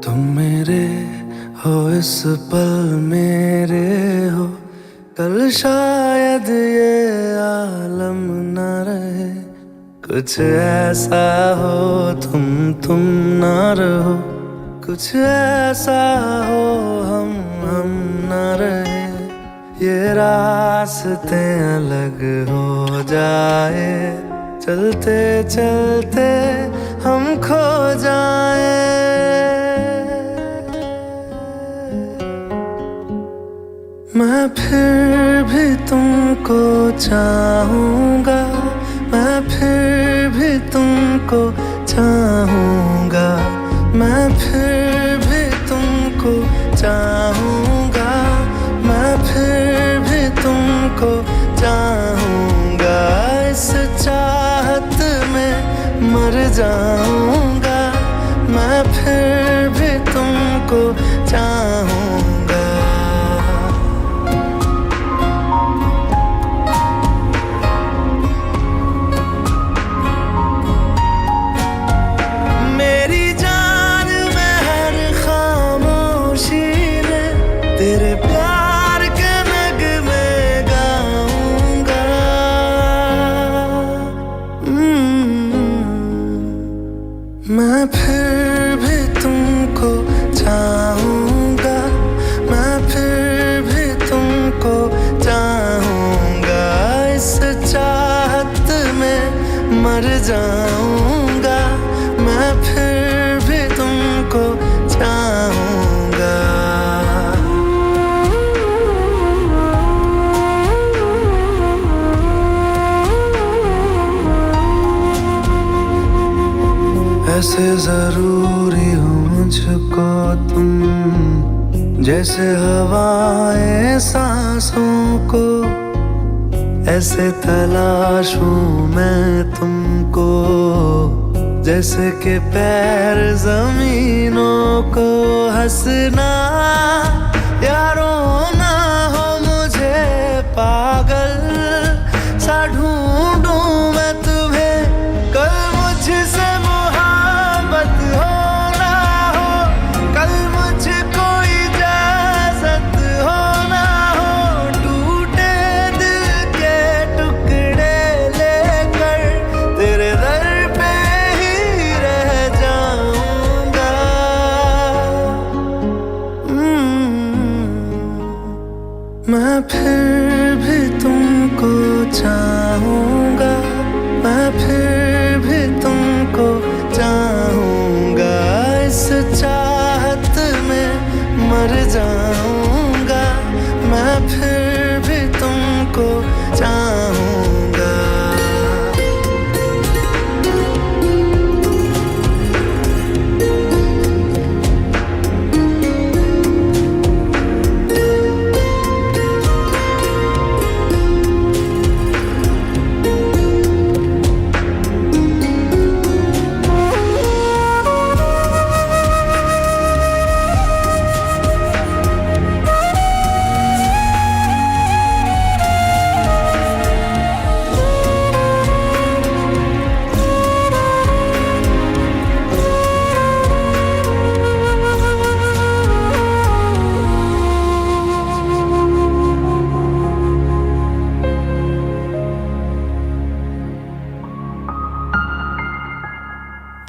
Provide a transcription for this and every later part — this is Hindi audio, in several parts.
तुम मेरे हो इस पल मेरे हो, कल शायद ये आलम न रहे। कुछ ऐसा हो तुम ना रहो, कुछ ऐसा हो हम ना रहे। ये रास्ते अलग हो जाए, चलते चलते हम खो जाए। मैं फिर भी तुमको चाहूँगा, मैं फिर भी तुमको चाहूँगा, मैं फिर भी तुमको चाहूँगा, मैं फिर भी तुमको चाहूँगा। इस चाहत में मर जाऊँगा, मैं फिर भी तुमको चाहूँगा। तेरे प्यार के नगमे गाऊंगा। मैं फिर भी तुमको चाहूँगा, मैं फिर भी तुमको चाहूँगा। इस चाहत में मर जाऊँगा, मैं फिर भी तुमको चाहूँगा। ऐसे जरूरी हो मुझको तुम, जैसे हवाएं सांसों को। ऐसे तलाशूं मैं तुमको, जैसे कि पैर जमीनों को। हंसना या रोना हो मुझे पागल सा ढूंढूं मैं तुम्हें। कल मुझसे मैं फिर भी तुमको चाहूँगा, मैं फिर भी तुमको चाहूँगा। इस चाहत में मर जाऊँगा, मैं फिर भी तुमको चाहूँगा।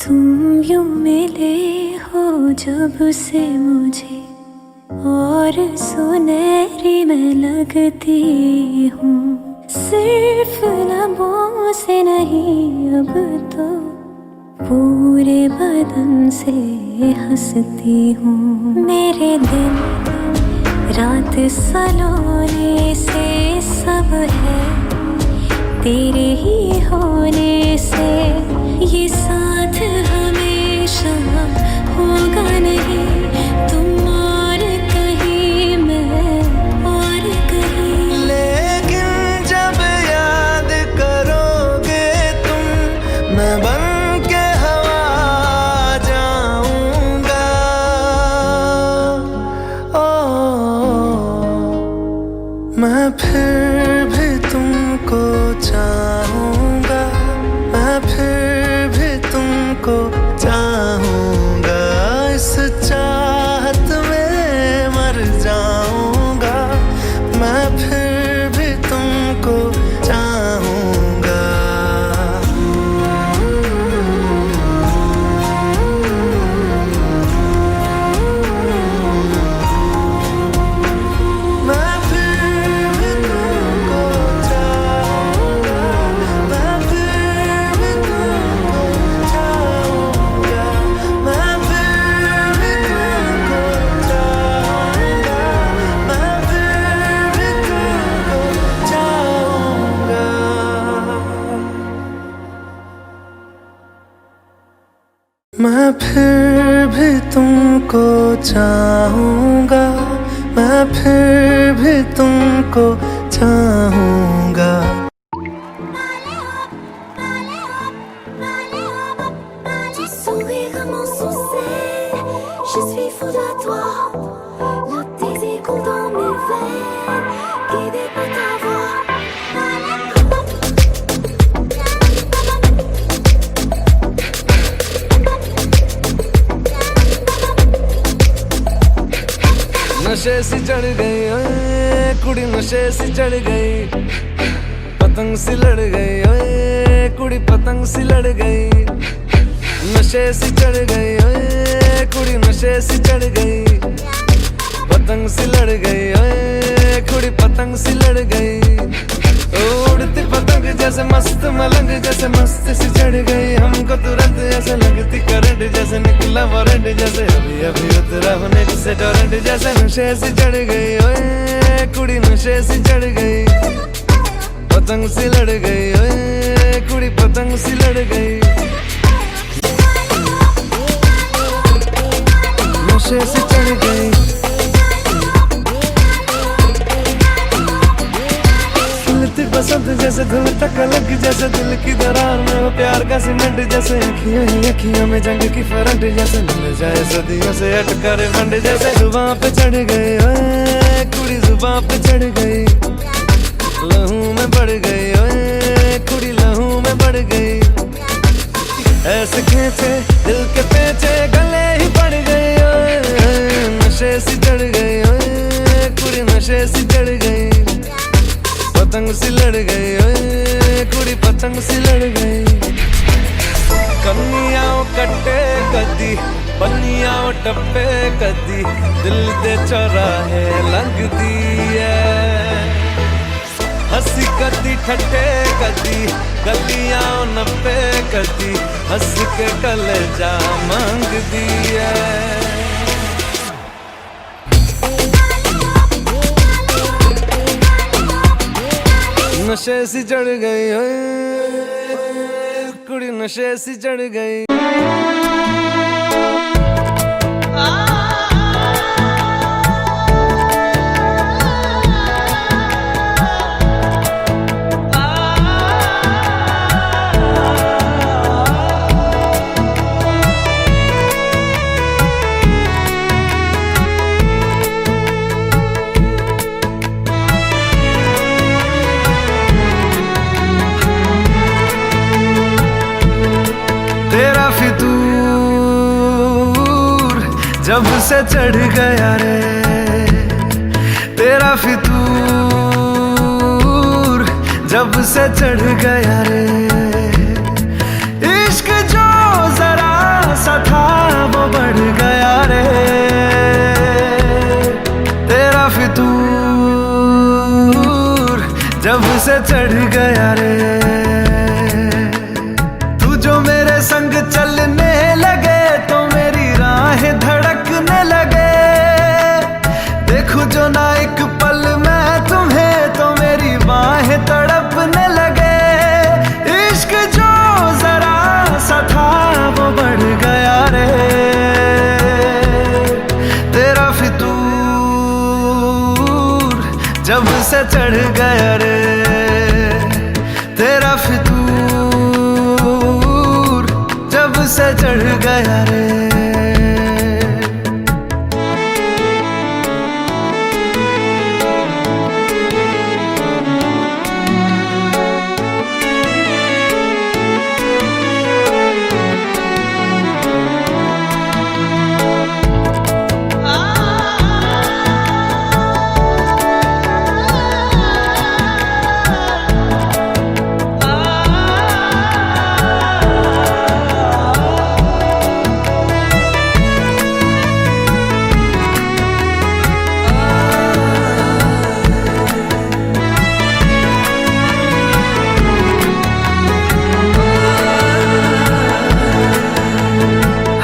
तुम यूं मिले हो जब से मुझे, और सुनहरी मैं लगती हूँ। सिर्फ लबों से नहीं अब तो पूरे बदन से हंसती हूँ। मेरे दिन रात सलोने से सब है तेरे ही होने से। ये साथ हमेशा होगा नहीं, तुम और कहीं मैं और कहीं। लेकिन जब याद करोगे तुम, मैं बन के हवा जाऊंगा। मैं फिर भी तुमको चाहूँगा, मैं फिर भी तुमको भी तुमको चाहूंगा, मैं फिर भी तुमको चाहूंगा। Tu souris comme un succès, je suis fou de toi. Le désir coule dans mes veines, guidé par ta voix. नशे सी चढ़ गई ओए कुड़ी, नशे सी चढ़ गई, पतंग सी लड़ गई ओए कुड़ी, पतंग सी लड़ गई। नशे सी चढ़ गई ओए कुड़ी, नशे सी चढ़ गई, पतंग सी लड़ गई ओए कुड़ी, पतंग सी लड़ गई। उड़ती पतंग जैसे मस्त मलंग, जैसे मस्त सी चढ़ गई हमको तुरंत, ऐसे लगती करंट, जैसे निकला वारंट, जैसे अभी अभी उतरा होने से टोरेंट, जैसे नशे सी चढ़ गई ओए कुड़ी, नशे सी चढ़ गई, पतंग सी लड़ गई ओए कुड़ी, पतंग सी लड़ गई। नशे सी चढ़ गई, बसंत जैसे धुल तक लग, जैसे दिल की दरार में वो प्यार का सीमेंट, जैसे अखियों ही अखियों में जंग की फरंट, जैसे मिल जाए सदियों से अटका रे फंड, जैसे जुबां पे चढ़ गई ओए कुड़ी, जुबां पे चढ़ गई, लहू में बढ़ गई ओए कुड़ी, लहू में बढ़ गई। ऐसे खींचे दिल के पेचे गले ही पड़ गई ओए, नशे सी चढ़ गई ओए कुड़ी, नशे सी चढ़ गई, पतंग सी लड़ गई ओए कुड़ी, पतंग सी लड़ गई। कन्नियाओ कट्टे कदी, बन्नियाओ टप्पे कदी, दिल दे चौराहे लगदी है। हंसी कदी ठट्टे कदी, गलियां नप्पे कदी, हंस के कलेजा मांगदी है। नशे सी चढ़ गई ओए कुड़ी, नशे सी चढ़ गई। जब से चढ़ गया रे तेरा फितूर, जब से चढ़ गया रे इश्क जो जरा सा था वो बढ़ गया रे। तेरा फितूर जब से चढ़ गया रे, तू जो मेरे संग चलने लगे तो मेरी राहें धड़कने लगे। देखूं जो ना एक पल मैं तुम्हें तो मेरी बाहें तड़पने लगे। इश्क जो जरा सा था वो बढ़ गया रे। तेरा फितूर जब से चढ़ गया रे, तेरा फितूर जब से चढ़ गया रे।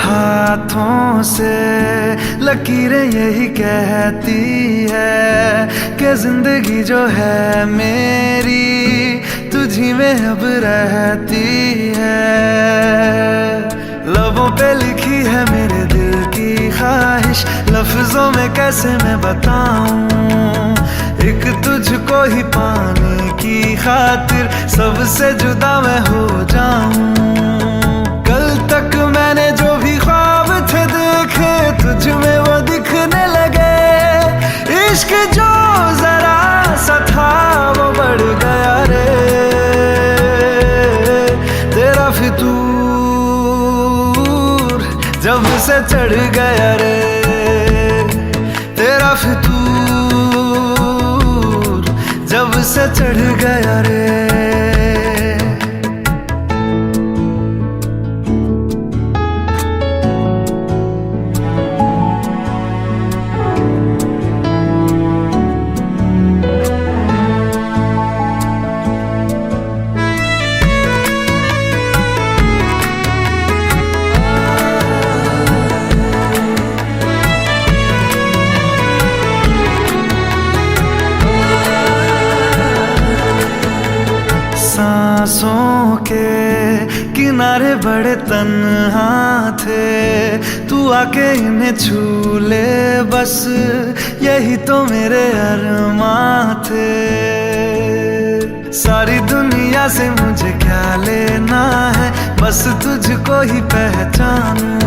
हाथों से लकीरें यही कहती है कि जिंदगी जो है मेरी तुझी में अब रहती है। लबों पे लिखी है मेरे दिल लफ्जों में कैसे मैं बताऊं, एक तुझको ही पाने की खातिर सबसे जुदा मैं हो जाऊं। कल तक मैंने जो भी ख्वाब थे देखे तुझ में वो दिखने लगे, इश्क जो जरा सा था वो बढ़ गया रे, तेरा फितूर जब से चढ़ गया रे, तेरा फितूर जब से चढ़ गया रे। सांसों के किनारे बड़े तन्हा थे, तू आके इन्हें छू ले बस यही तो मेरे अरमां थे। सारी दुनिया से मुझे क्या लेना है, बस तुझको ही पहचानूं।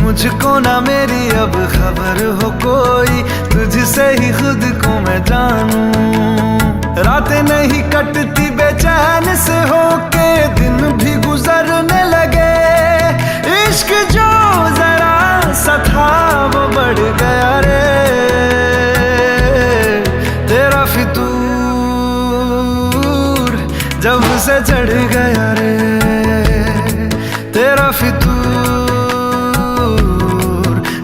मुझको ना मेरी अब खबर हो कोई, तुझसे ही खुद को मैं जानूं। रातें नहीं कटती बेचैन से होके, दिन भी गुजरने लगे, इश्क जो जरा सा था वो बढ़ गया रे, तेरा फितूर जब से चढ़ गया रे, तेरा फितूर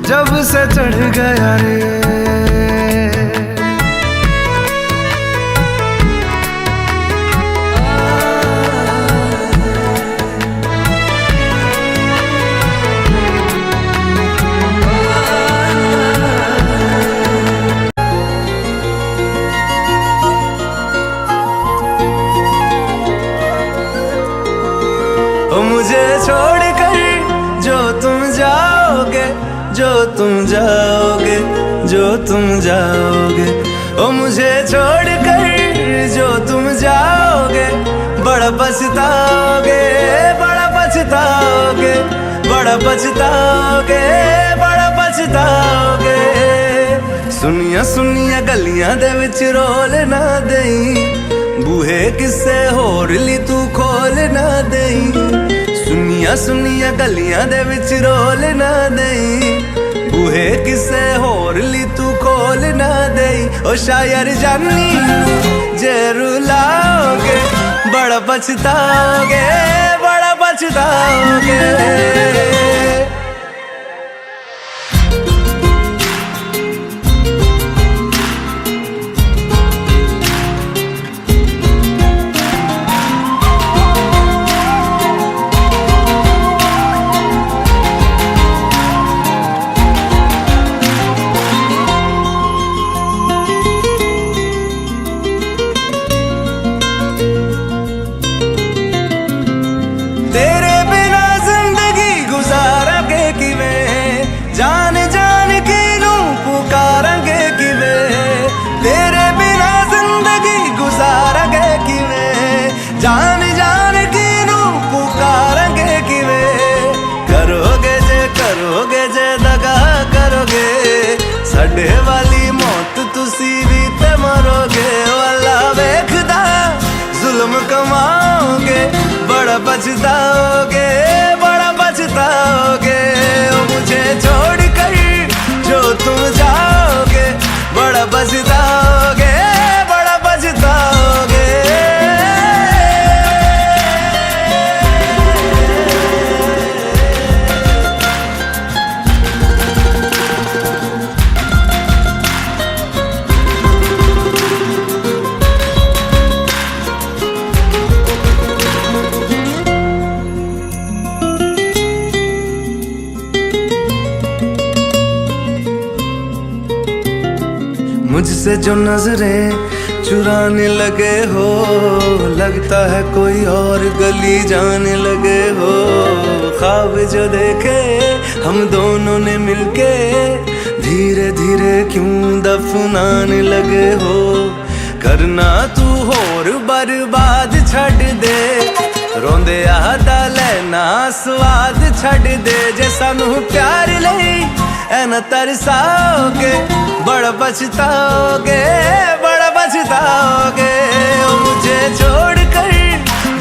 जब से चढ़ गया रे। मुझे छोड़कर जो तुम जाओगे, जो तुम जाओगे, जो तुम जाओगे, ओ मुझे छोड़कर जो तुम जाओगे, बड़ा पछताओगे, बड़ा पछताओगे, बड़ा पछताओगे, बड़ा पछताओगे। सुनिया सुनिया गलियां दे विच रोल ना देई, बूहे किसे होर ली तू खोल ना देई। सुनिया सुनिया गलियां दे विच रोल ना देई, बूहे किसे होर ली तू खोल ना देई। ओ शायर जानी जे रुलाओगे, बड़ा पछताओगे, बड़ा पछताओगे। तेरे बिना जिंदगी गुजारांगे किवें, जान जान के नू पुकारांगे किवें। तेरे बिना जिंदगी गुजारांगे किवें, जान जान के नू पुकारांगे किवें। करोगे जे दगा करोगे, साडे वाली मौत तुसी भी ते मरोगे। वाला वेखदा जुल्म कमाओगे, बड़ा पछताओगे, बड़ा पछताओगे। ओ मुझे छोड़ कर जो तुम जाओगे, बड़ा पछताओगे, बड़ा पछताओगे। मुझसे जो नजरें चुराने लगे हो, लगता है कोई और गली जाने लगे हो। ख्वाब जो देखे हम दोनों ने मिलके, धीरे धीरे क्यों दफनाने लगे हो, करना तू होर बर्बाद छड़ दे, रोंदे आदा लेना स्वाद छड़ दे, जे सानू प्यार लई ऐना तरसाओगे, बड़ा पछताओगे, बड़ा पछताओगे, ओ मुझे छोड़ कर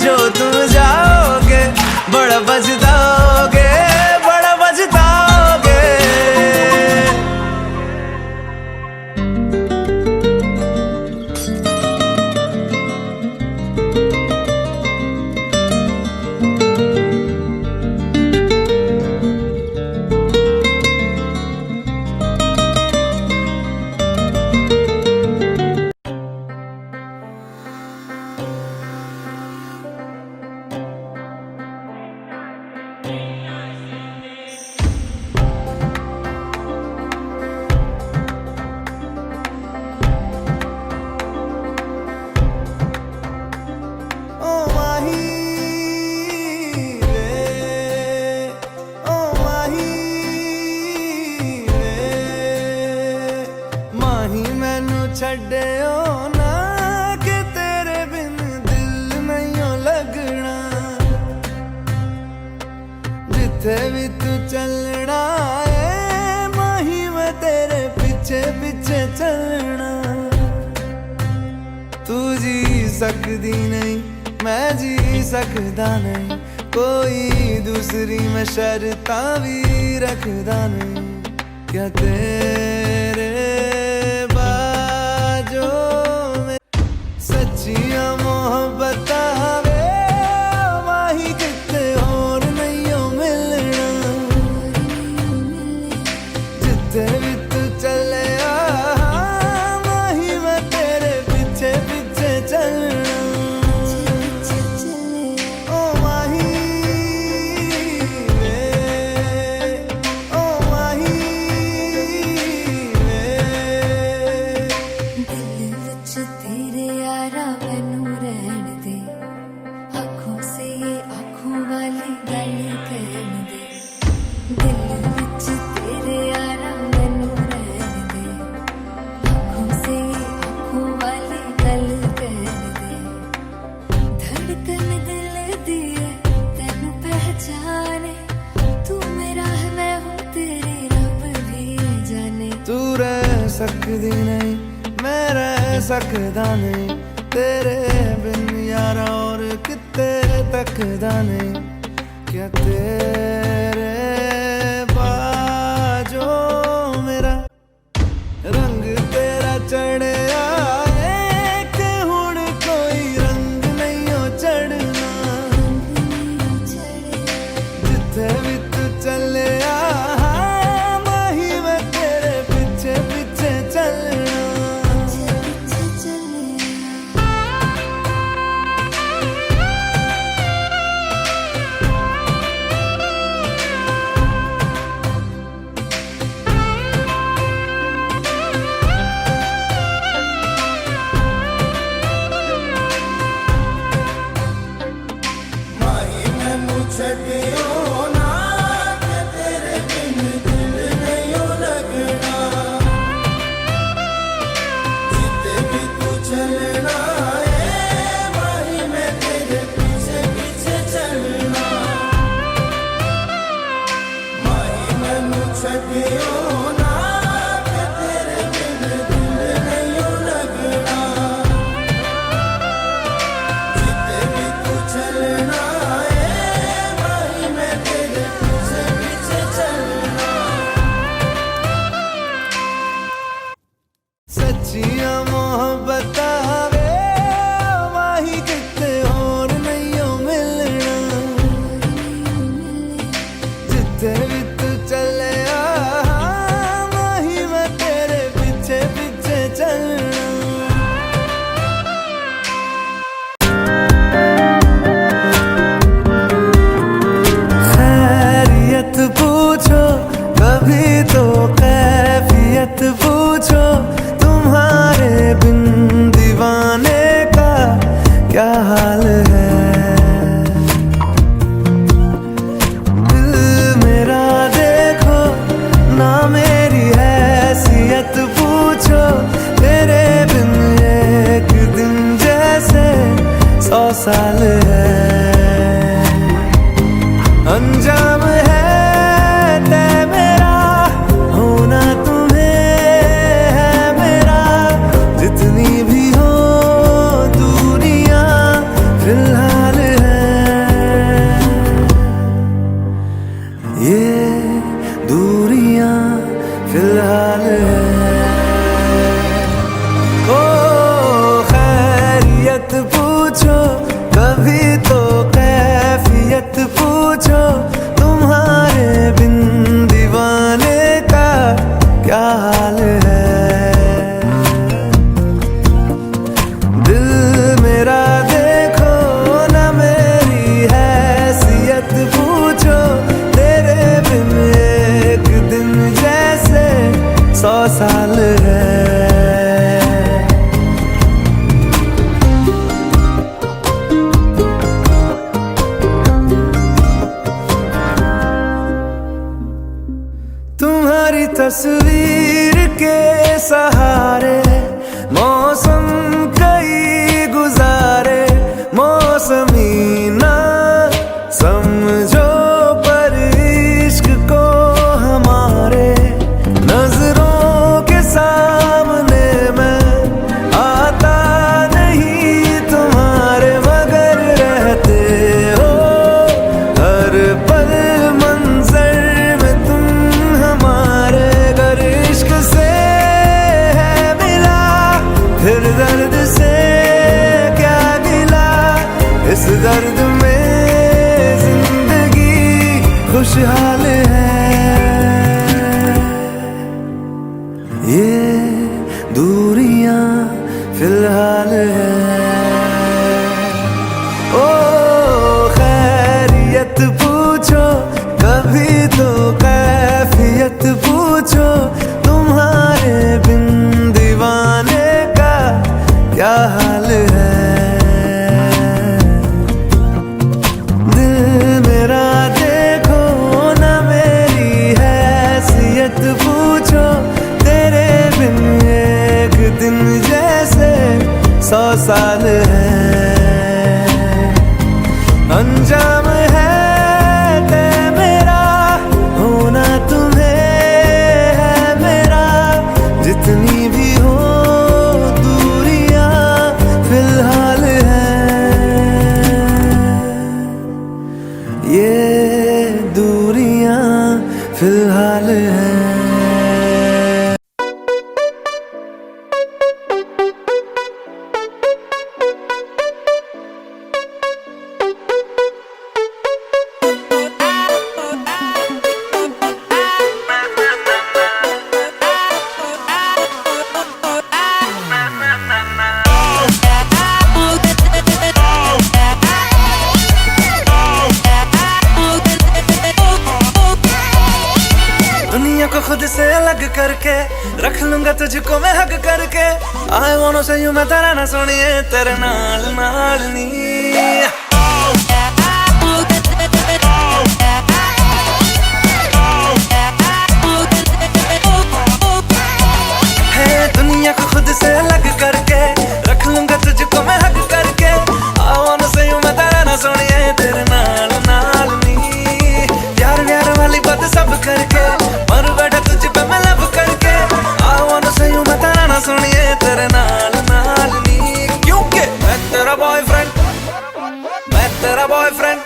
जो तुम जाओगे, बड़ा पछताओगे, बड़ा पछताओगे। छड्डियो ना कि तेरे बिन दिल नहीं लगना, जिथे भी तू चलना है माही मैं तेरे पीछे पीछे चलना। तू जी सकदी नहीं मैं जी सकदा नहीं, कोई दूसरी मैं शर्तां भी रखदा नहीं, क्या तेरे सच्चियां मोहब्बत वे माही किते और नहीं हो मिलना, जिथे भी तू चले माही मैं तेरे पीछे पीछे चलना। ओ माही वे, ओ माही वे, दिल विच तेरे यारा मैनू रहन दे, आँखों से ये आँखों वाली गल कहन दे, दिल विच तेरे यारा मैनू रहन दे, आँखों से ये आँखों वाली गल कहन दे, धड़कन दिल दी है तैनू पहचाने, तू मेरा है मैं हूँ तेरी रब भी जाने। तू रह सकदी नहीं मैं रह सकदा नहीं, तेरे बिन यारा और किते तकदा नहीं, क्या तेरे बाजो मेरा रंग तेरा चढ़िया है कि हुण कोई रंग नहीं हो चढ़ना, जिथे भी तू चले माही मैं तेरे पीछे पीछे चलना। सच्चियां मोहब्बत वे माही किते और नहीं हो मिलना, जिथे भी तू चले तुम्हारी तस्वीर के सहारे मौसम कई गुजारे, मौसमी ना समझो पर इश्क को हमारे, नजरों के सामने मैं आता नहीं तुम्हारे, मगर रहते हो हर पल मंजर में तुम हमारे। अगर इश्क से है मिला फिर दर्द से क्या गिला, इस दर्द में जिंदगी खुशहाल है। ये दूरियां फिलहाल है। ओ खैरियत पूछो कभी तो कैफियत पूछो, तुम्हारे बिन दीवाने का क्या हाल है। दिल मेरा देखो ना मेरी हैसियत पूछो, तेरे बिन एक दिन जैसे 100 साल है। अंजाम है तय मेरा होना तुम्हें है मेरा, जितनी भी हो दूरियां फिलहाल है। ये दूरियां फिलहाल है। दुनिया को खुद से अलग करके रख लूंगा तुझको मैं हक करके, I wanna say you मैं तेरा ना सुनिए तेरे नाल नाल नी। है दुनिया को खुद से अलग करके रख लूंगा तुझको मैं हक करके, I wanna say you मैं तेरा ना सुनिए तेरे नाल नाल नी। प्यार व्यार वाली बात सब करके मर बैठा तुझ पे मैं लब करके, I wanna say you मैं तेरा ना सुनिए तेरे नाल नाल नी। क्योंकि मैं तेरा बॉयफ्रेंड, मैं तेरा बॉयफ्रेंड,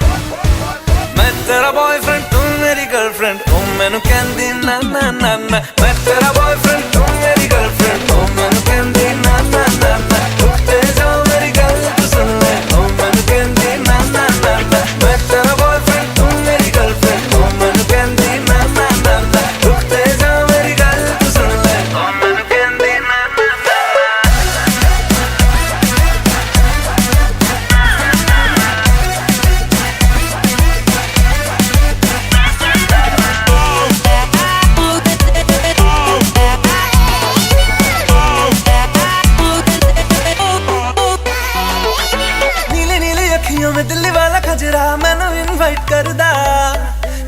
मैं तेरा बॉयफ्रेंड, तू मेरी गर्लफ्रेंड, तू मैनू कहंदी ना ना ना ना। मैं तेरा बॉयफ्रेंड, तू मेरी गर्लफ्रेंड, तू मैनू कहंदी ना ना ना ना। रुकते जाओ मेरी गल तू सुन ले, तू मैनू कहंदी ना ना ना ना। मैं तेरा बॉयफ्रेंड, तू मेरी गर्लफ्रेंड, तू मैनू कहंदी ना ना ना ना। रुकते जाओ मेरी गल तू सुन ले, तू मैनू कहंदी ना ना ना। नीली नीली अखियों में दिल्ली वाला खजरा मैनू इनवाइट करदा,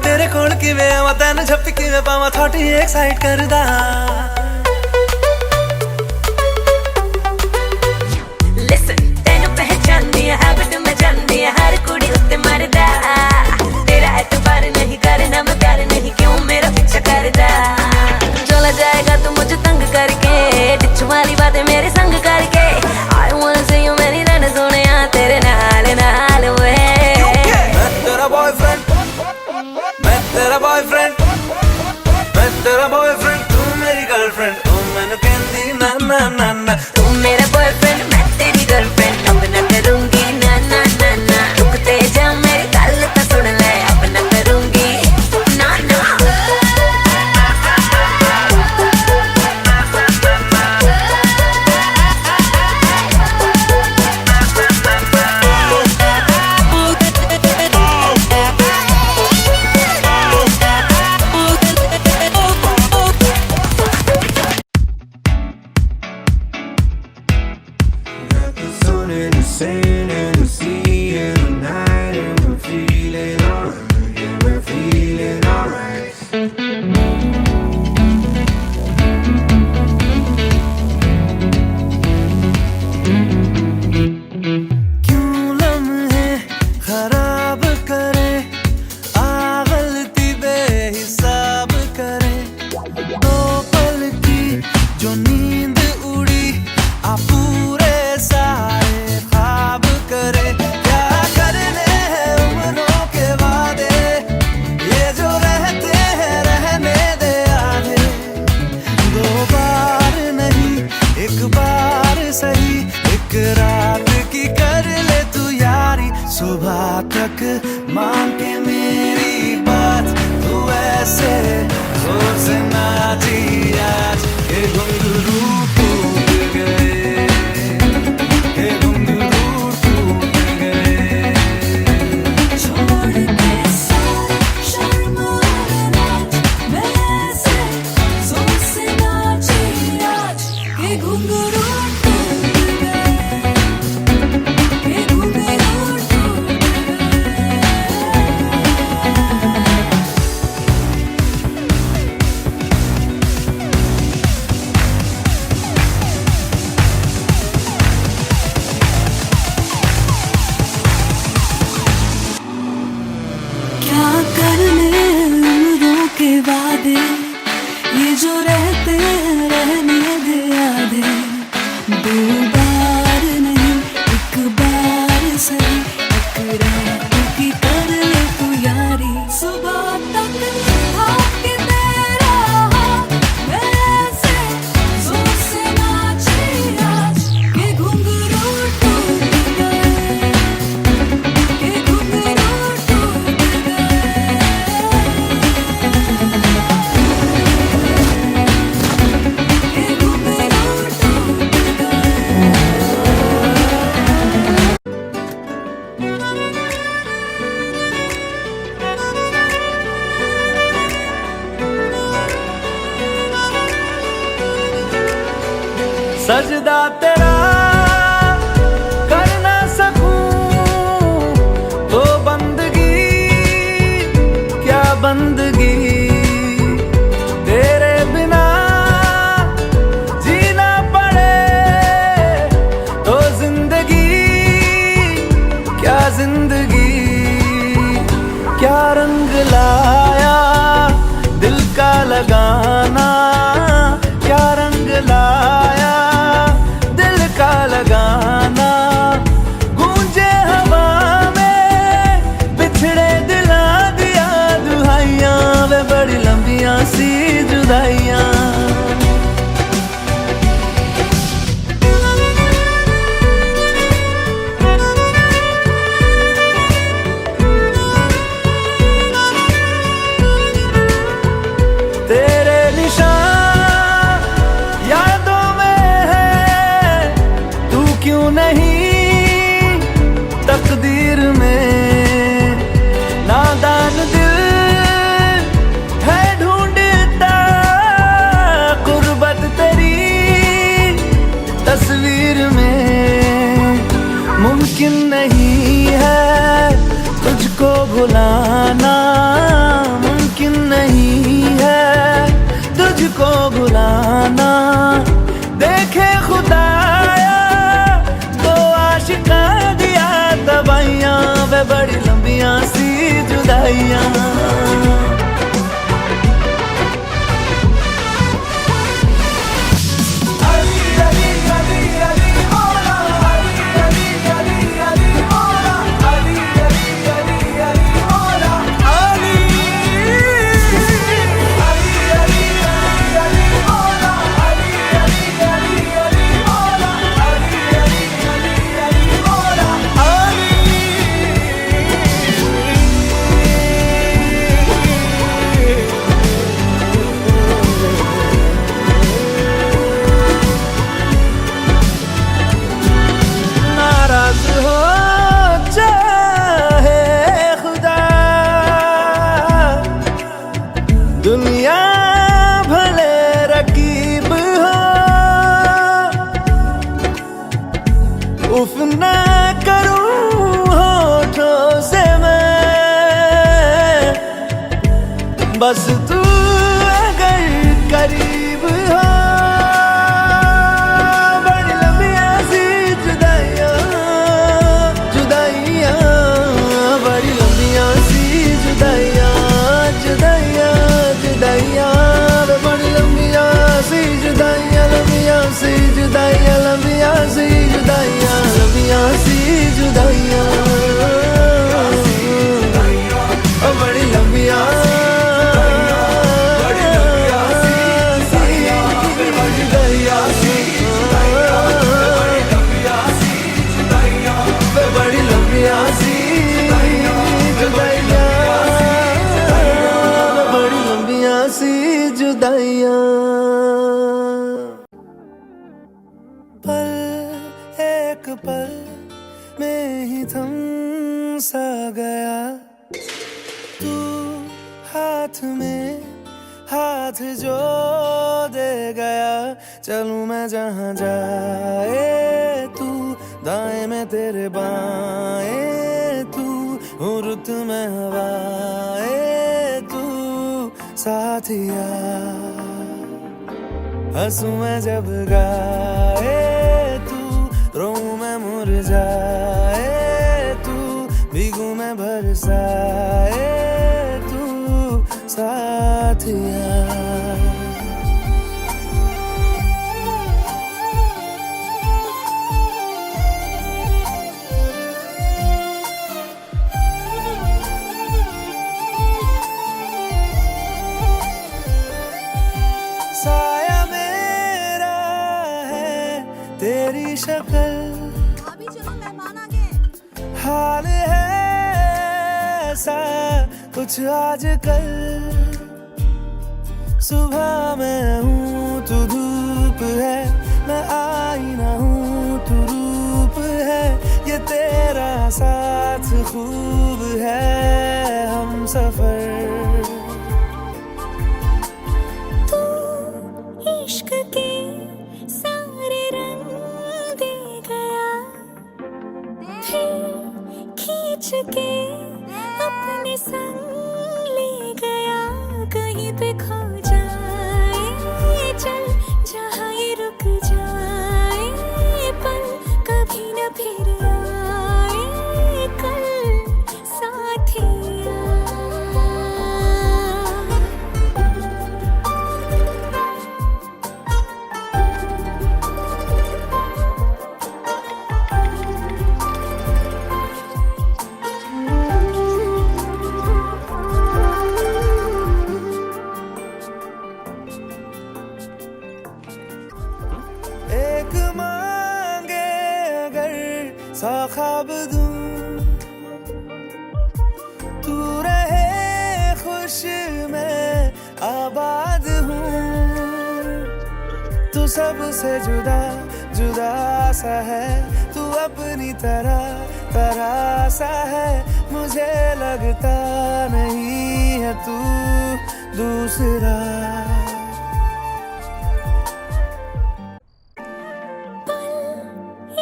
तेरे कोल किवें आवां तैनू झप्पी किवें पावां थोड़ी एक्साइट करदा। Listen, ਤੈਨੂੰ ਪਹਿਚਾਨਦੀ ਹੈ habit ਮੈਂ ਜਾਣਦੀ ਹੈ ਹਰ ਕੁੜੀ ਉੱਤੇ ਮਰਦਾ, ਤੇਰਾ ਐਤਬਾਰ नहीं करना मैं प्यार नहीं क्यों मेरा पीछा करदा। चला जाएगा तू मुझे तंग करके डिच वाली बातें मेरे संग करके, I wanna say you मेरी रन सोनिया तेरे नाल नाल वे। मैं तेरा बॉयफ्रेंड, मैं तेरा बॉयफ्रेंड, मैं तेरा बॉयफ्रेंड, तू मेरी गर्लफ्रेंड, तू मैनू कहंदी ना ना ना ना। तू मेरा बॉयफ्रेंड मैं तेरी गर्लफ्रेंड, अब ना करूंगी ना ना ना ना। रुकते जा मेरी गल तो सुन ले, अब ना करूंगी ना ना। जो नींद उड़ी आ पूरे सारे ख्वाब करे। क्या करने हैं उम्रों के वादे, ये जो रहते हैं रहने दे आधे। दो बार नहीं एक बार सही, एक रात की कर ले तू यारी। सुबह तक मान के मेरी बात, तू ऐसे जोर से नाची आज के घुंघरू टूट गए, के घुंघरू टूट गए। छोड़ के सारे शर्म और लाज, मैं ऐसे जोर से नाची आज के घुंघरू टूट गए, के घुंघरू टूट गए। क्या करने उम्रों के वादे, ये जो रहते हैं रहने दे आधे। दो बार नहीं एक बार सही, एक रात की कर ले तू यारी। सुबह तक भाग तेरा हाथ, मैं ऐसे जोर से नाची आज के घुंघरू टूट गए, के घुंघरू टूट गए, के घुंघरू टूट गए। सजदा तेरा कर ना सकूं तो बंदगी, क्या बंदगी। तेरे बिना जीना पड़े तो जिंदगी, क्या जिंदगी। क्या रंग लाया दिल का लगाना, क्या रंग लाया दिल का लगाना। गूंजे हवा में बिछड़े दिला दिया दुहाइयां, वे बड़ी लंबियां सी जुदाइयां। तेरे निशान यादों में है, तू क्यों नहीं तकदीर में। नादान दिल है ढूंढता गुर्बत तेरी तस्वीर में। मुमकिन नहीं है तुझको भुलाना, मुमकिन नहीं है तुझको भुलाना। देखे खुदाया तो आशिका दिया दवाइयां, वे बड़ी लंबियां सी जुदाइयां। दुनिया भले रकीब हो, उफ ना करूं होठों से मैं। बस तू अगर करीब हो, बड़ी लंबियां सी जुदाइयां, जुदाइयां, बड़ी लंबियां सी जुदाइयां, जुदाइयां, जुदाइयां, बड़ी लंबियां सी जुदाइयां। जुदाइयां लंबियां सी जुदाइयां, लंबियां सी जुदाइयां, ओ बड़ी लंबियां एक पल में ही थम सा गया तू, हाथ में हाथ जो दे गया। चलूं मैं जहाँ जाए तू, दाएं में तेरे बाएं तू, हूँ रुत में हवाए तू साथिया। हंसूं मैं जब गाए तू, रोऊं मैं मुरझाए तू, भीगूं मैं बरसाए तू साथिया। साया मेरा है तेरी शक्ल, अभी चलो मेहमान आ गए। हाल है ऐसा कुछ आजकल। सुबह मैं हूँ तू धूप है, मैं आईना हूँ तू रूप है। ये तेरा साथ खूब है हम सफर। इश्क के सारे रंग दे गया, फिर खींच के अपने संग ले गया। कहीं पे खो जाए चल, जहाँ ये रुक जाए पल, कभी न फिर आए कल साथिया। एक मांगे अगर 100 ख्वाब दूं, तू रहे खुश मैं आबाद हूँ। तू सबसे जुदा जुदा सा है, तू अपनी तरह सा है। मुझे लगता नहीं है तू दूसरा।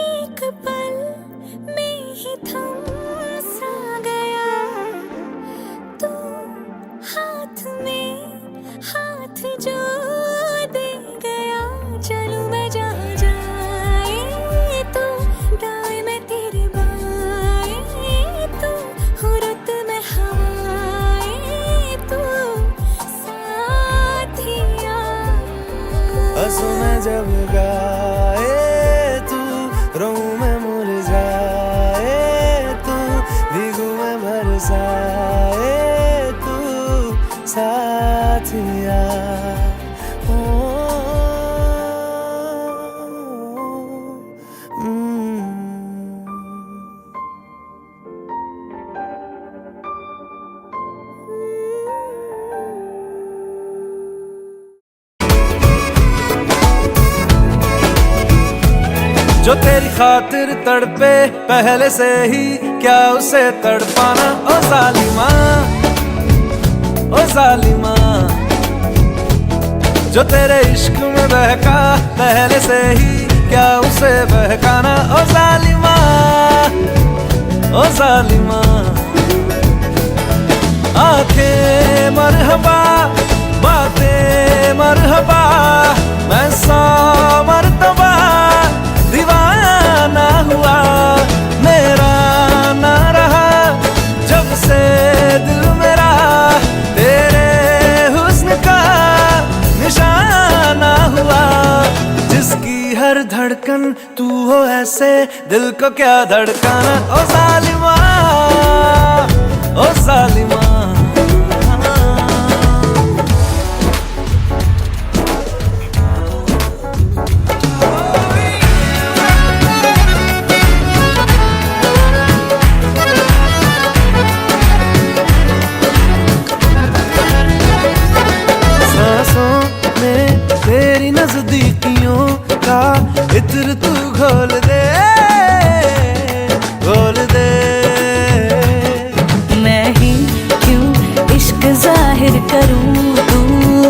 एक पल में ही थम सा गया तू, हाथ में हाथ जो दे गया। चलूं मैं जहाँ जाए तो, दाएं में तेरे बाएं तू, हूँ रुत में हवाए तू साथिया। हंसूं मैं जब गाए तू, रोऊं मैं मुरझाए तू, भीगूं मैं बरसाए तू साथिया। जो तेरी खातिर तड़पे पहले से ही, क्या उसे तड़पाना। ओ जालिमा, ओ जालिमा। जो तेरे इश्क में बहका पहले से ही, क्या उसे बहकाना। ओ जालिमा, ओ जालिमा। आंखें मरहबा, बातें मरहबा, मैं 100 मरतबा दीवाना हुआ। मेरा ना रहा जब से दिल मेरा, तेरे हुस्न का निशाना हुआ। जिसकी है हर धड़कन तू हो ऐसे, दिल को क्या धड़काना। ओ जालिमा, ओ जालिमा। तेरी नजदीकियों का इत्र तू घोल दे, घोल दे। मैं ही क्यों इश्क जाहिर करूं, तू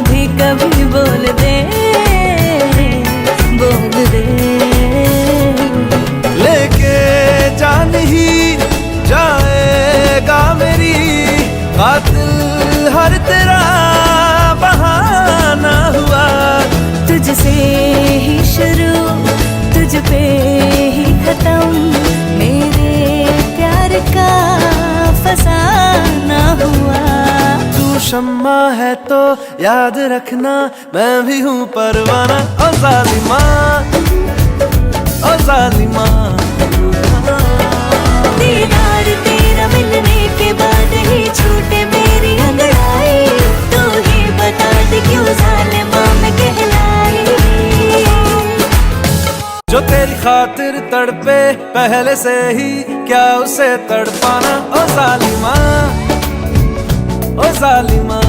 भी कभी बोल दे, बोल दे। लेके जान ही जाएगा मेरी कातिल हर तेरा बहाना हुआ। तुझसे ही शुरू, तुझ पे ही खत्म, मेरे प्यार का फसाना हुआ। तू शम्मा है तो याद रखना, मैं भी हूँ परवाना। ओ जालिमा, ओ जालिमा। दीदार तेरा मिलने के बाद ही छूटे मेरी अंगड़ाई, तू ही बता दे क्यों जालिमा मैं कहलाई। जो तेरी खातिर तड़पे पहले से ही, क्या उसे तड़पाना। ओ जालिमा, ओ जालिमा।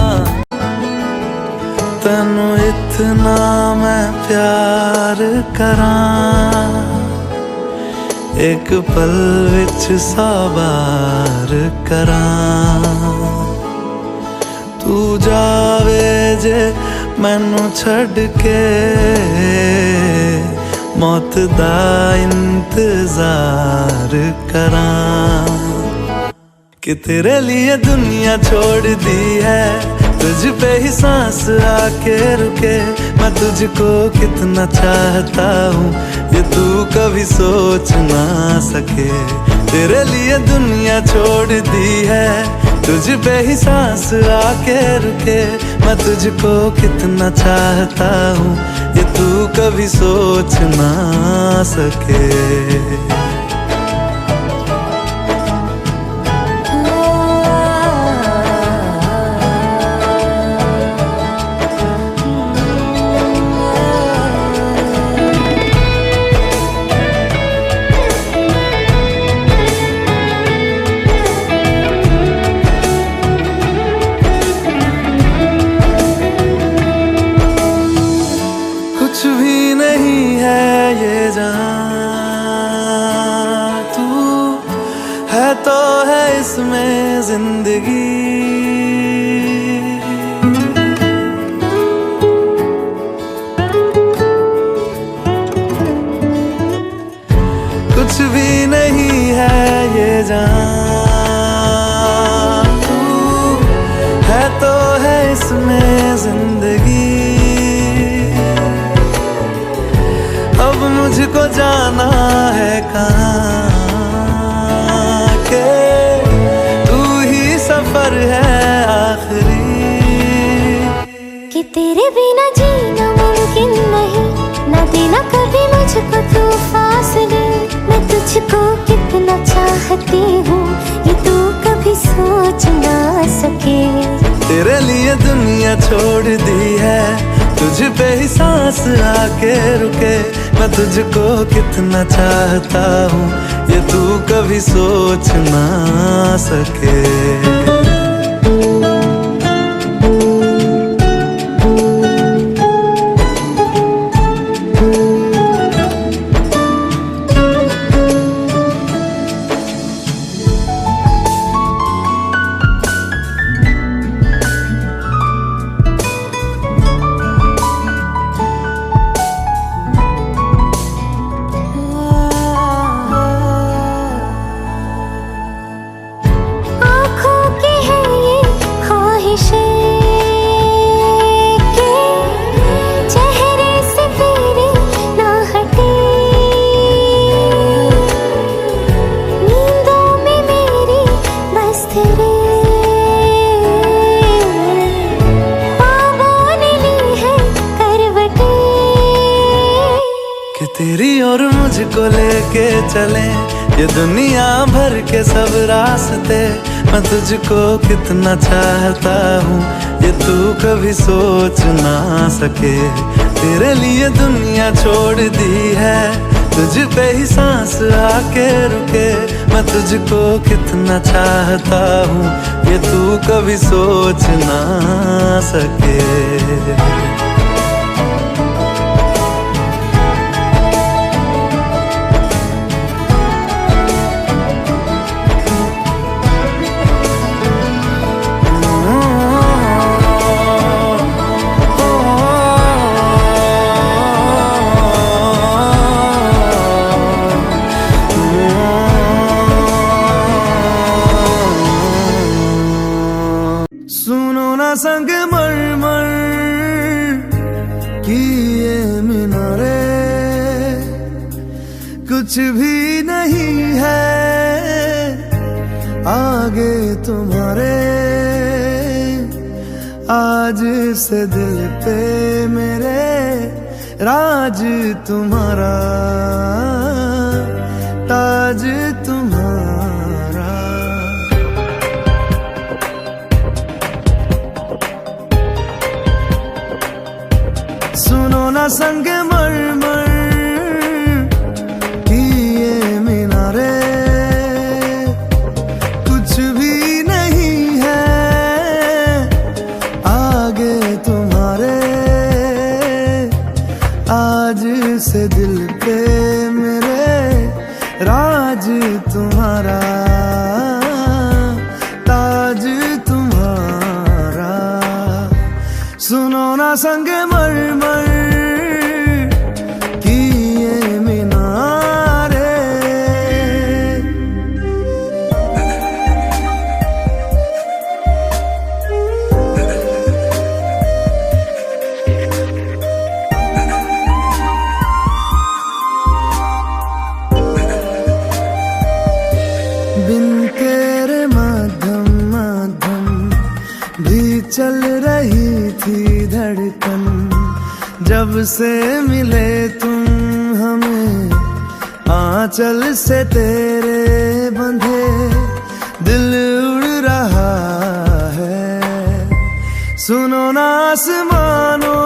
तैनू इतना मैं प्यार करां, एक पल विच साबार करां। तू जावे जे मैनू छड़ के, मौत दा इंतजार करां। कि तेरे लिए दुनिया छोड़ दी है, तुझ पे ही सांस आके रुके। मैं तुझको कितना चाहता हूँ, ये तू कभी सोच ना सके। तेरे लिए दुनिया छोड़ दी है, तुझ पे ही सांस आके रुके। मैं तुझको कितना चाहता हूँ, ये तू कभी सोच ना सके। कुछ भी नहीं है ये जहां, तू है तो है इसमें जिंदगी। कुछ भी नहीं है ये जहां, तू है तो है इसमें जिंदगी। अब मुझको जाना है कहाँ के, तू ही सफर है आखिरी। कि तेरे बिना जीना मुमकिन नहीं, ना देना कभी मुझको तू फासले। मैं तुझको कितना चाहती हूँ, ये तू कभी सोच ना सके। तेरे लिए दुनिया छोड़ दी है, तुझ पे ही सांस आके रुके। मैं तुझको कितना चाहता हूँ, ये तू कभी सोच ना सके। आँखों तेरी और मुझको लेके चले ये दुनिया भर के सब रास्ते। मैं तुझको कितना चाहता हूँ ये तू कभी सोच ना सके। तेरे लिए दुनिया छोड़ दी है, तुझ पे ही सांस आके रुके। मैं तुझको कितना चाहता हूँ ये तू कभी सोच ना सके। सुनो ना संग मरमर की ये मीनारे, कुछ भी नहीं है आगे तुम्हारे। आज से दिल पे मेरे राज तुम्हारा, ताज तुम्हारा। सुनो ना संग मरमर की ये मीनारे, कुछ भी नहीं है आगे तुम्हारे। आज से दिल पे मेरे राज तुम्हारा, ताज तुम्हारा। सुनो ना संग मरमर की ये मीनारे। बिन तेरे माध्यम माध्यम भी चल रही थी धड़कन। जब से मिले तुम हमें आंचल से तेरे बंधे, दिल उड़ रहा है। सुनो ना आसमानों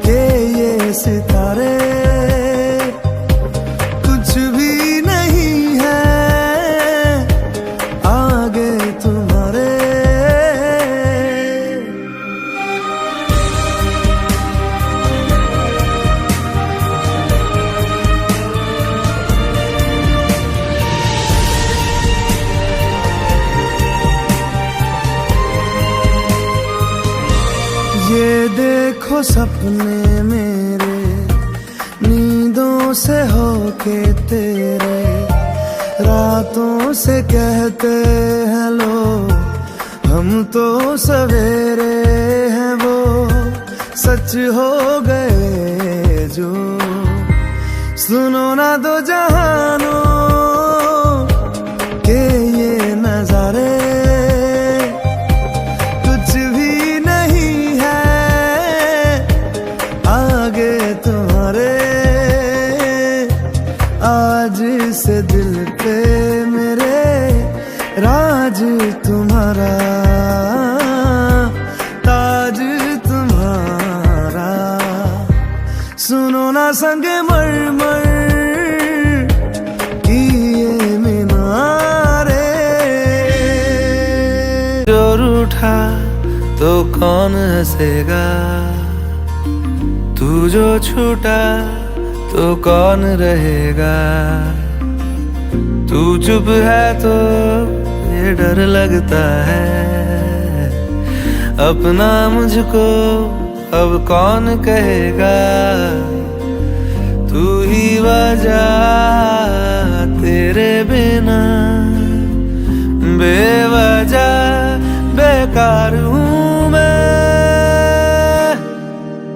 के ये सितारे, कुछ भी नहीं है आगे तुम्हारे। ये देखो सपने मेरे नींदों से होके तेरे, रातों से कहते हैं लोग हम तो सवेरे हैं। वो सच हो गए जो, सुनो ना दो जहानों के ये नजारे। कुछ भी नहीं है आगे तुम्हारे। आज से दिल पे मेरे राज तुम्हारा, ताज तुम्हारा। सुनो ना संग मरमर की ये मीनारे। जो रूठा तो कौन हंसेगा, तू जो छूटा तो कौन रहेगा। तू चुप है तो ये डर लगता है, अपना मुझको अब कौन कहेगा। तू ही वजह, तेरे बिना बेवजह बेकार हूँ मैं,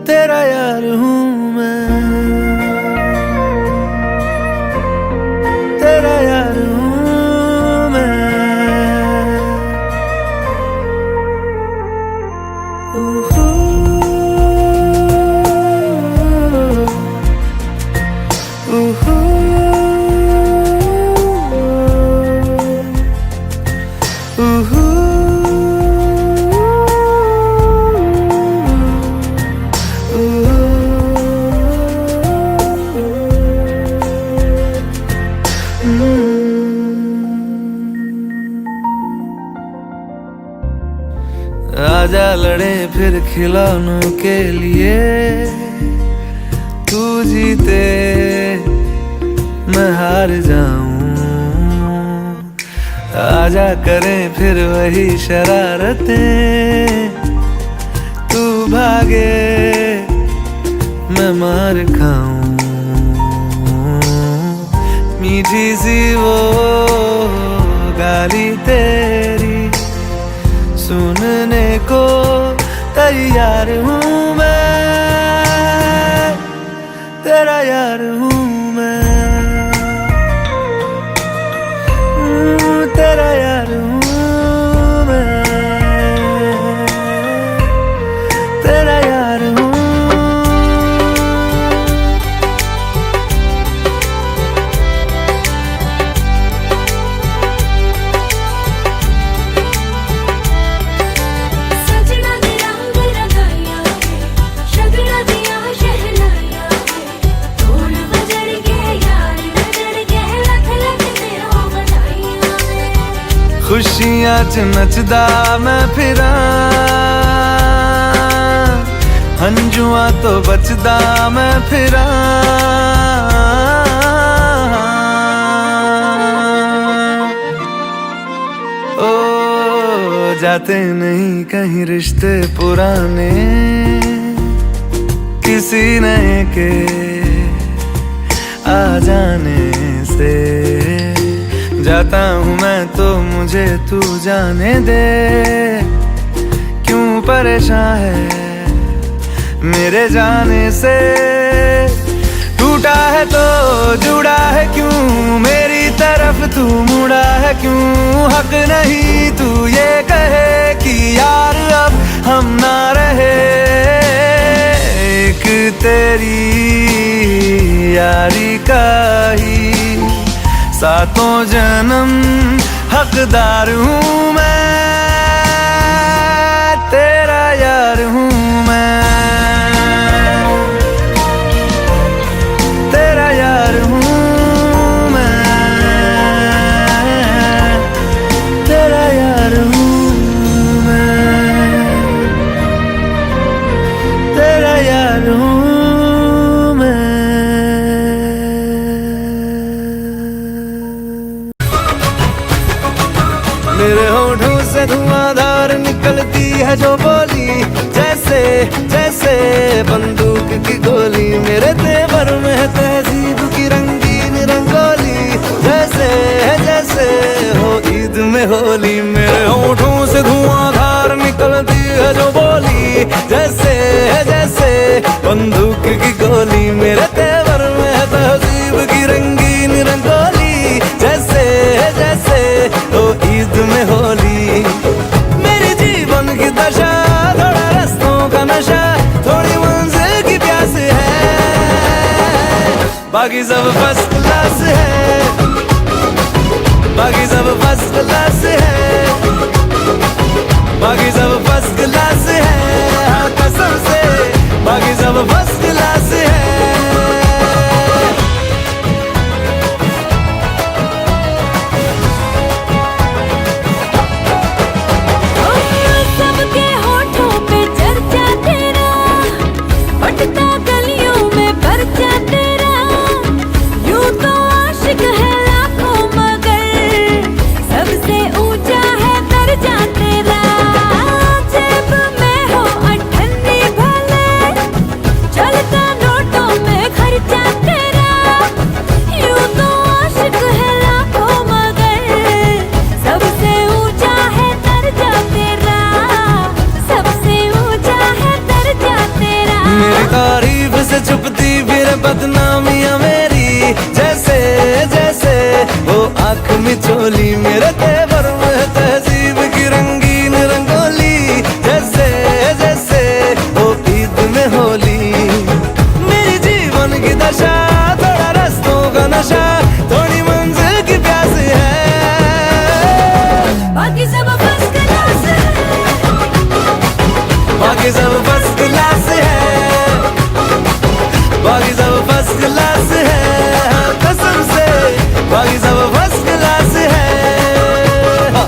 तेरा यार हूँ मैं, तेरा यार हूँ मैं। लड़े फिर खिलौनों के लिए, तू जीते मैं हार जाऊं। आजा करें फिर वही शरारतें, तू भागे मैं मार खाऊं। मीठी सी वो गाली तेरी सुनने को तैयार हूँ मैं, तेरा यार हूँ मैं, तेरा यार हूँ मैं, तेरा यार हूँ। सजना दी रंग रंगाइया है, शगना दिया शहनाइया है, ढोल बजड़ के यार नजर के लख लख दे हो बधाइयां है। खुशियां च नचदा मैं फिरा, हंजुआ तो बचदा मैं फिरा। ओ जाते नहीं कहीं रिश्ते पुराने, किसी नए के आ जाने से। जाता हूँ मैं तो मुझे तू जाने दे, क्यों परेशान है मेरे जाने से। टूटा है तो जुड़ा है क्यों, मेरी तरफ तू मुड़ा है क्यों। हक नहीं तू ये कहे कि यार अब हम ना रहे, एक तेरी यारी का ही सातों जन्म हकदार हूँ मैं, तेरा यार हूँ मैं, तेरा यार हूँ मैं, तेरा यार हूँ मैं, तेरा यार हूँ मैं। मेरे होठों से धुआंधार निकलती है जो बोली, जैसे जैसे बंदूक की गोली। मेरे तेवर में है तहजीब की रंगीन रंगोली, जैसे जैसे हो ईद में होली। मेरे होठों से धुआंधार निकलती है जो बोली, जैसे जैसे बंदूक की गोली। मेरे तेवर में है तहजीब की रंगीन रंगोली, जैसे जैसे हो ईद में होली। मेरी जीवन की दशा थोड़ा रस्तों का नशा, थोड़ी मंजिल की प्यास है, बाकी सब फर्स्ट क्लास है, बाकी सब फर्स्ट क्लास है, बाकी सब फर्स्ट क्लास है। हाँ कसम से बाकी सब फर्स्ट क्लास है। सबके होठों पे चर्चा तेरा, बटता गलियों में पर्चा तेरा। यूं तो आशिक है लाखों मगर सबसे ऊंचा है दर्जा तेरा। जेब में हो अठन्नी भले, चलता नोटों में खर्चा तेरा। यूं तो आशिक है लाखों मगर सबसे ऊंचा है दर्जा तेरा, सबसे ऊंचा है दर्जा तेरा। मेरी तारीफ से छुपती फिर बदनामियां मेरी, जैसे जैसे वो आँख में चोली। मेरे तेवर में तहजीब की रंगीन रंगोली, जैसे जैसे वो ईद में होली। मेरी जीवन की दशा थोड़ा रस्तों का नशा, थोड़ी मंजिल की प्यास है, बाकी सब फर्स्ट क्लास है, बाकी सब फर्स्ट क्लास है, बाकी सब फर्स्ट क्लास है। हाँ कसम से बाकी सब फर्स्ट क्लास है। हाँ।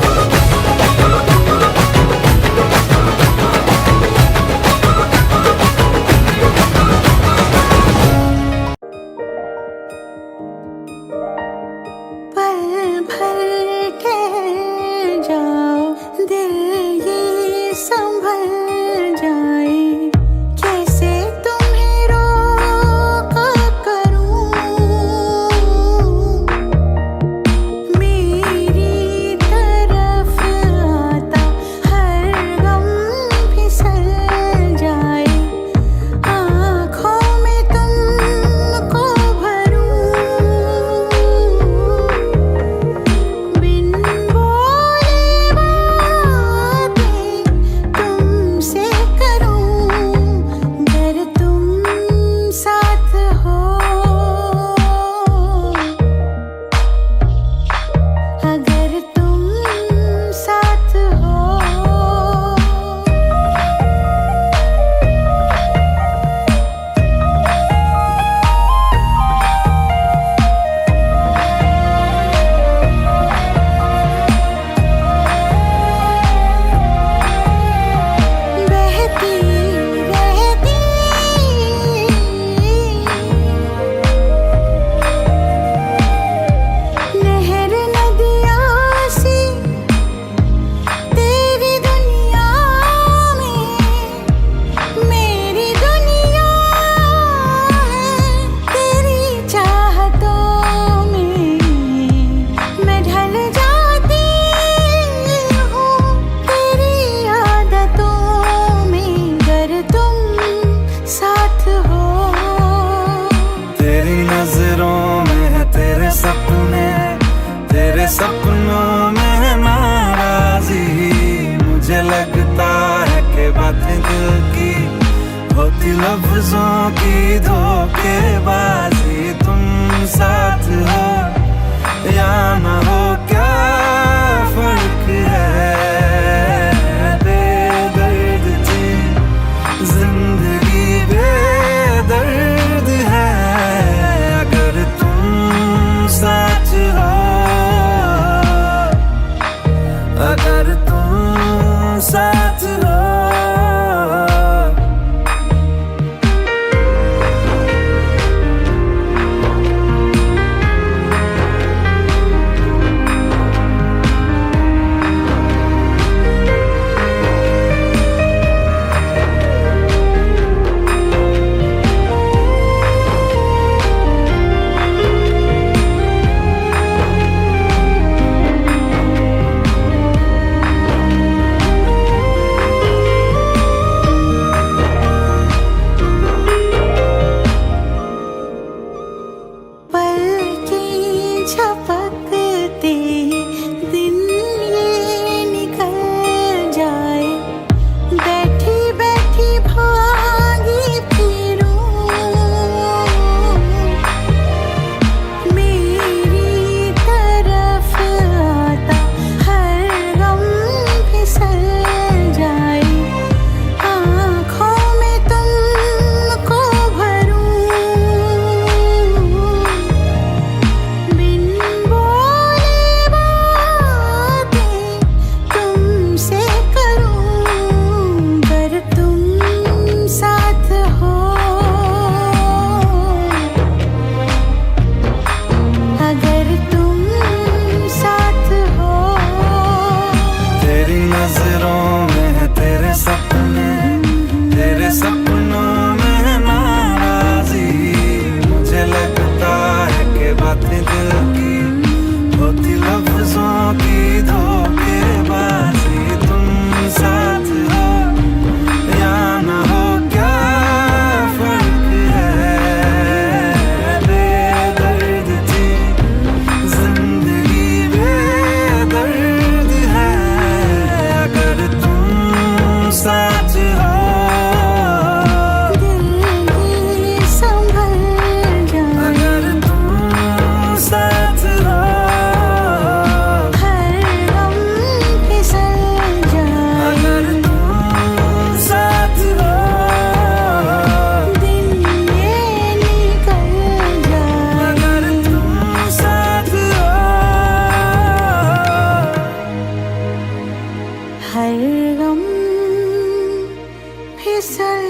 हो। तेरी नजरों में है तेरे सपने, तेरे सपनों में है नाराजी। मुझे लगता है कि बातें दिल की होती लफ्जों की धोखेबाजी। तुम साथ हो या ना हो क्या फर्क है, बेदर्द थी जिंदगी बेदर्द है। अगर तुम साथ हो, अगर तुम साथ हो। झपकते दिन ये निकल जाए, बैठी बैठी भागी फिरूं। मेरी तरफ आता हर गम फिसल जाए, आँखों में तुमको भरूं। नजरों में है तेरे सपने, तेरे सपनों में है नाराजी। मुझे लगता है कि बातें दिल की होती लफ्जों की धोखेबाजी। तुम साथ हो या ना हो क्या फर्क है, बेदर्द थी जिंदगी बेदर्द है। अगर तुम साथ हो, दिल ये संभल जाए, अगर तुम साथ हो, हर गम फिसल जाए, अगर तुम साथ हो, दिन ये निकल जाए, अगर तुम साथ हो। हर गम फिसल